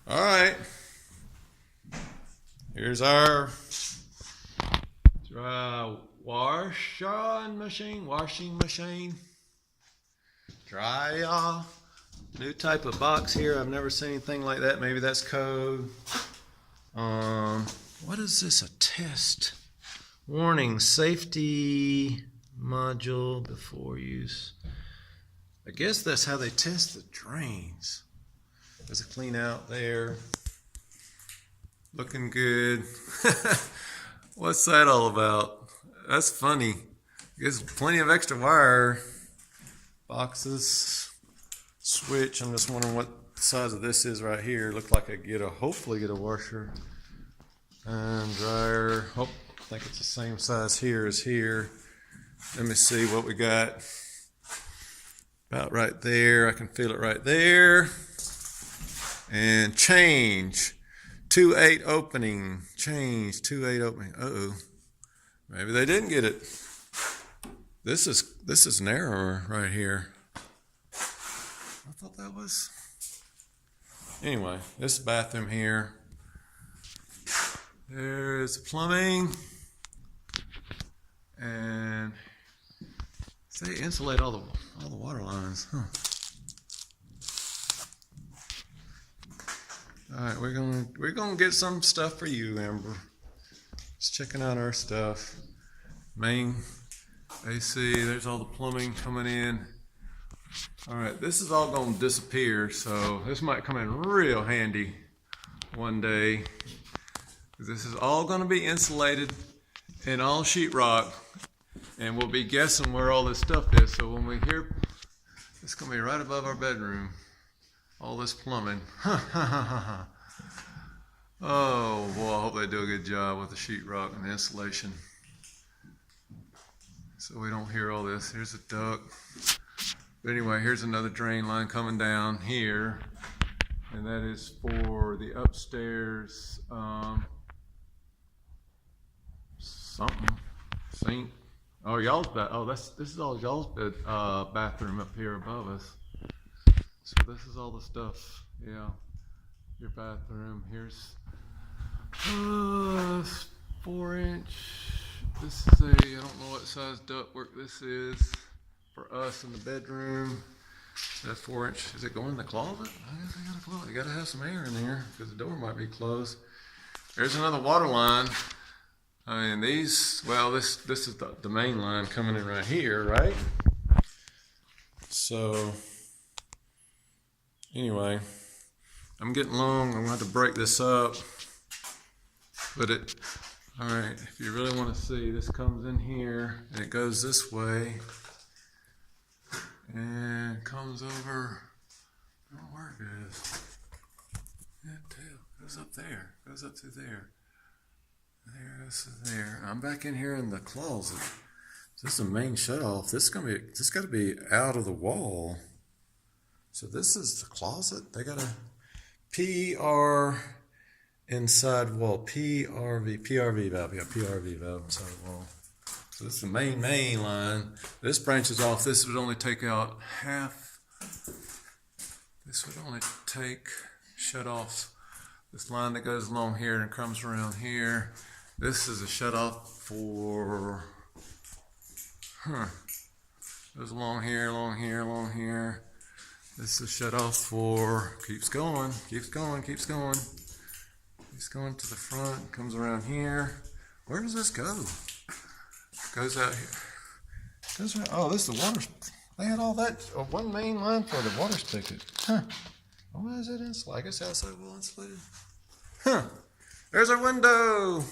All right. Here's our washing machine. Dry. New type of box here. I've never seen anything like that. Maybe that's code. What is this? A test. Warning, safety module before use. I guess that's how they test the drains. There's a clean out there. Looking good. What's that all about? That's funny. There's plenty of extra wire. Boxes. Switch. I'm just wondering what size of this is right here. Looked like I hopefully get a washer and dryer. I think it's the same size here as here. Let me see what we got. About right there. I can feel it right there. And change. 2.8 opening. Change. 2.8 opening. Uh-oh. Maybe they didn't get it. This is narrower right here. I thought that was. Anyway, this bathroom here. There's plumbing. And they insulate all the water lines. Huh. All right, we're gonna get some stuff for you, Amber. Just checking out our stuff. Main AC. There's all the plumbing coming in. All right, this is all gonna disappear, so this might come in real handy one day. This is all gonna be insulated and all sheetrock, and we'll be guessing where all this stuff is. So when we hear, it's gonna be right above our bedroom. All this plumbing. Oh boy, I hope they do a good job with the sheetrock and the insulation, so we don't hear all this. Here's a duct. But anyway, here's another drain line coming down here, and that is for the upstairs sink. Oh, y'all's this is all y'all's bathroom up here above us. So this is all the stuff. Yeah, your bathroom. Here's 4-inch. This is I don't know what size ductwork this is for us in the bedroom. That 4-inch. Is it going in the closet? I guess I gotta close it. You gotta have some air in there because the door might be closed. There's another water line. I mean, these. Well, this is the main line coming in right here, right? So. Anyway, I'm getting long. I'm going to have to break this up. But all right, if you really want to see, this comes in here and it goes this way and comes over. I don't know where it goes. It goes up there, goes up to there. There goes to there. I'm back in here in the closet. This is the main shut off. This got to be out of the wall. So this is the closet. They got a PR inside wall, PRV valve. Yeah, PRV valve inside the wall. So this is the main line. This branches off. This would only take out half. This would only shut off this line that goes along here and comes around here. This is a shut off for, goes along here, along here, along here. This is shut off for, keeps going to the front, comes around here. Where does this go? Goes out here. Goes around, oh, this is the water. They had all that, one main line for the water spigot. Huh. Why is it insulated? I guess outside wall insulated. Huh. There's our window.